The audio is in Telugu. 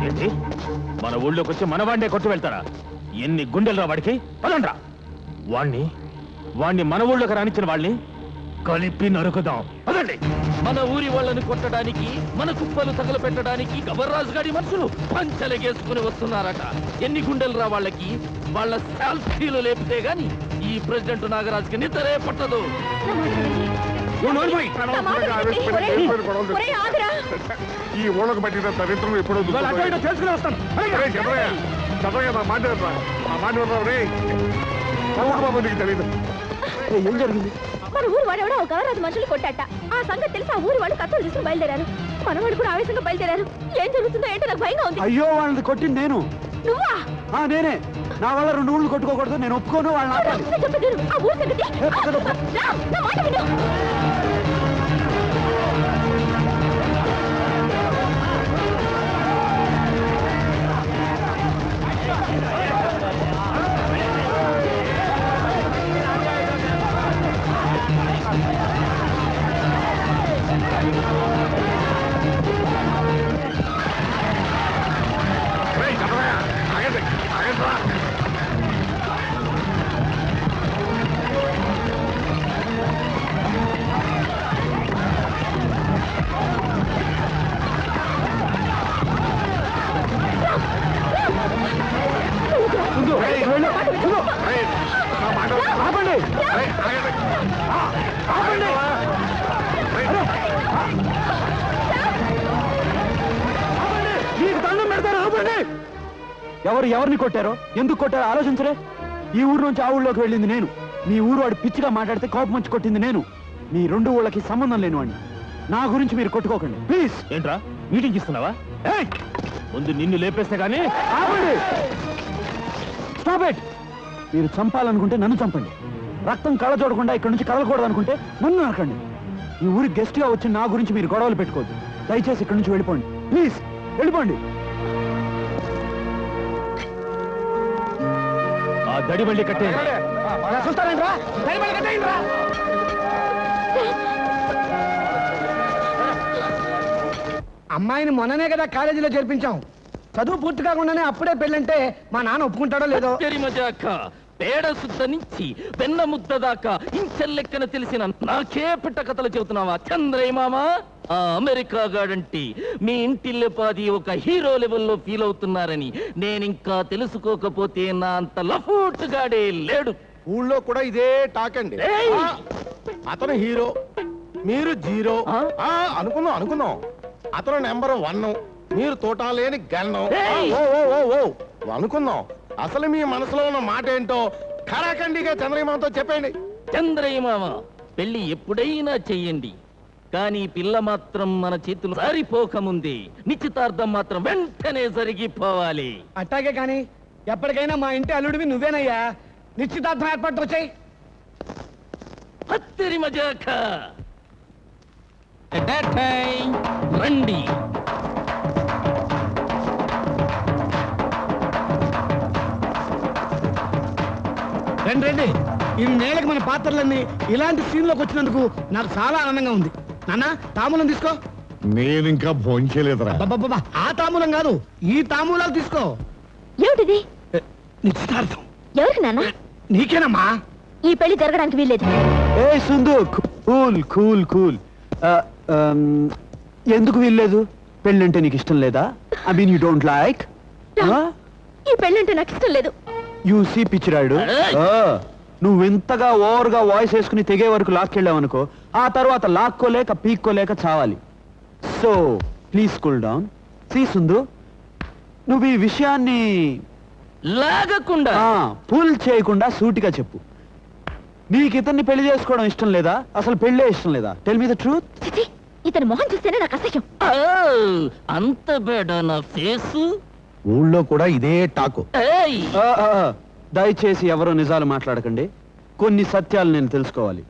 ఏంటి మన ఊళ్ళోకి వచ్చి మనవాడినే కొట్టి వెళ్తారా? ఎన్ని గుండెలు రా వాడికి. పదండ్రా. వాణ్ణి మన ఊళ్ళోకి రానిచ్చిన వాళ్ళని కలిపి నరుకుదాం. పదండి. మన ఊరి వాళ్ళని కొట్టడానికి, మన కుప్పలు తగలపెట్టడానికి గబర్రాజు గారి మనుషులు పంచలగేసుకుని వస్తున్నారట. ఎన్ని గుండెలు రా వాళ్ళకి. వాళ్ళ శాల్తీలు లేపితే గాని ఈ ప్రెసిడెంట్ నాగరాజుకి నిద్రే పట్టదు. ఈ ఊళ్ళకు పట్టిన చరిత్రను ఎప్పుడో తెలుసుకుని వస్తాను. తెలియదు. ఏం జరిగింది? మన ఊరు వాడేవాడు ఒక గవర్రాజు మనుషులు కొట్టాట. ఆ సంగతి తెలిసి ఆ ఊరు వాళ్ళు కత్తులు తీసుకుని బయలుదేరారు. మనవాడు కూడా ఆవేశంగా బయలుదేరారు. ఏం జరుగుతుందో ఏంటో నాకు భయంగా ఉంది. అయ్యో, వాళ్ళని కొట్టింది నేను. నువ్వా? నేనే. నా వల్ల 2 ఊళ్ళు కొట్టుకోకూడదు. నేను ఒప్పుకోను. వాళ్ళని ఆపాలి. ఆ ఊరు సంగతి నా మాట విను. ఎవరిని కొట్టారో, ఎందుకు కొట్టారో ఆలోచించరే. ఈ ఊరు నుంచి ఆ ఊళ్ళోకి వెళ్ళింది నేను. మీ ఊరు వాడు పిచ్చిగా మాట్లాడితే కోపం వచ్చి కొట్టింది నేను. మీ 2 ఊళ్ళకి సంబంధం లేని వాడిని. నా గురించి మీరు కొట్టుకోకండి ప్లీజ్. ఏంట్రా మీటింగ్ ఇస్తున్నావా? ముందు నిన్ను లేపేస్తే గానీ. Stop it. మీరు చంపాలనుకుంటే నన్ను చంపండి. రక్తం కళ్ళ చూడకుండా ఇక్కడి నుంచి కదలకూడదు అనుకుంటే నన్ను నరకండి. ఈ ఊరికి గెస్ట్ గా వచ్చి నా గురించి మీరు గొడవలు పెట్టుకోవద్దు. దయచేసి ఇక్కడి నుంచి వెళ్ళిపోండి ప్లీజ్. వెళ్ళిపోండి. ఆ దడి మళ్ళీ కట్టే. అమ్మాయిని మొన్ననే కదా కాలేజీలో చేర్పించాం. చదువు పూర్తి కాకుండానే అప్పుడే పెళ్ళంటే మా నాన్న ఒప్పుకుంటాడో లేదో. పేడ శుద్ధ నుంచి వెన్న ముద్ద దాకా ఇంచెల్లెక్కన తెలిసిన నాకే పిట్ట కథలు చెబుతున్నావా చంద్రయ్య మామా? ఆ అమెరికా గాడంటే మీ ఇంటిల్లెపాది ఒక హీరో లెవెల్లో ఫీల్ అవుతున్నారని నేనింకా తెలుసుకోకపోతే నా అంత లఫూట్ గాడే లేడు. ఊళ్ళో కూడా ఇదే టాక్ అండి. అతను హీరో, మీరు జీరో. అనుకున్నాం. అతను నెంబర్ 1, మీరు తోటాలేని గన్నం. అనుకుందాం. అసలు మీ మనసులో ఉన్న మాట ఏంటో ఖరాఖండిగా చంద్రయ్య మామతో చెప్పండి. చంద్రయ్య మామ, పెళ్లి ఎప్పుడైనా చెయ్యండి, కానీ పిల్ల మాత్రం మన చేతులు సరిపోకముందే నిశ్చితార్థం మాత్రం వెంటనే జరిగిపోవాలి. అట్టాగే కానీ ఎప్పటికైనా మా ఇంటి అల్లుడివి నువ్వేనయ్యా. నిశ్చితార్థం ఏర్పాటు వచ్చాయి. హత్తరి మజాక రండి. రండి. ఇన్నేళ్ళకి మన పాత్రలన్నీ ఇలాంటి సీన్లోకి వచ్చినందుకు నాకు చాలా ఆనందంగా ఉంది. నాన్న, తాంబూలం తీసుకో. నేను ఇంకా భోంచలేదురా. ఆ తాంబూలం కాదు, ఈ తాంబూలాలు తీసుకో. ఏమిటిది? నిశ్చితార్థం. ఎవరికి నాన్న? నీకేనమ్మా. ఈ పెళ్లి జరగడానికి వీల్లేదు. ఏ సుందు, కూల్ కూల్ కూల్. ఎందుకు వీల్లేదు? పెళ్ళంటే నీకు ఇష్టం లేదా? I mean you don't like? ఈ పెళ్ళంటే నాకు ఇష్టం లేదు. యూ సీ పిచ్చిరాడు, నువ్వు ఇంతగా ఓవర్గా వాయిస్ వేసుకుని తెగే వరకు లాక్కెళ్ళావనుకో, ఆ తర్వాత లాక్కోలేక పీక్కోలేక చావాలి. So please cool down. See Sundu, నువ్వు ఈ విషయాన్ని లాగకుండా పుల్ చేయకుండా సూటిగా చెప్పు. నీకు ఇతన్ని పెళ్లి చేసుకోవడం ఇష్టం లేదా? అసలు పెళ్ళే ఇష్టం లేదా? Tell me the truth. ఇతని మొహం చూస్తేనే నాకు అసహ్యం. అంత బేడా నా ఫేసు? ఊళ్ళో కూడా ఇదే టాకు. దయచేసి ఎవరో నిజాలు మాట్లాడకండి. కొన్ని సత్యాలు నేను తెలుసుకోవాలి.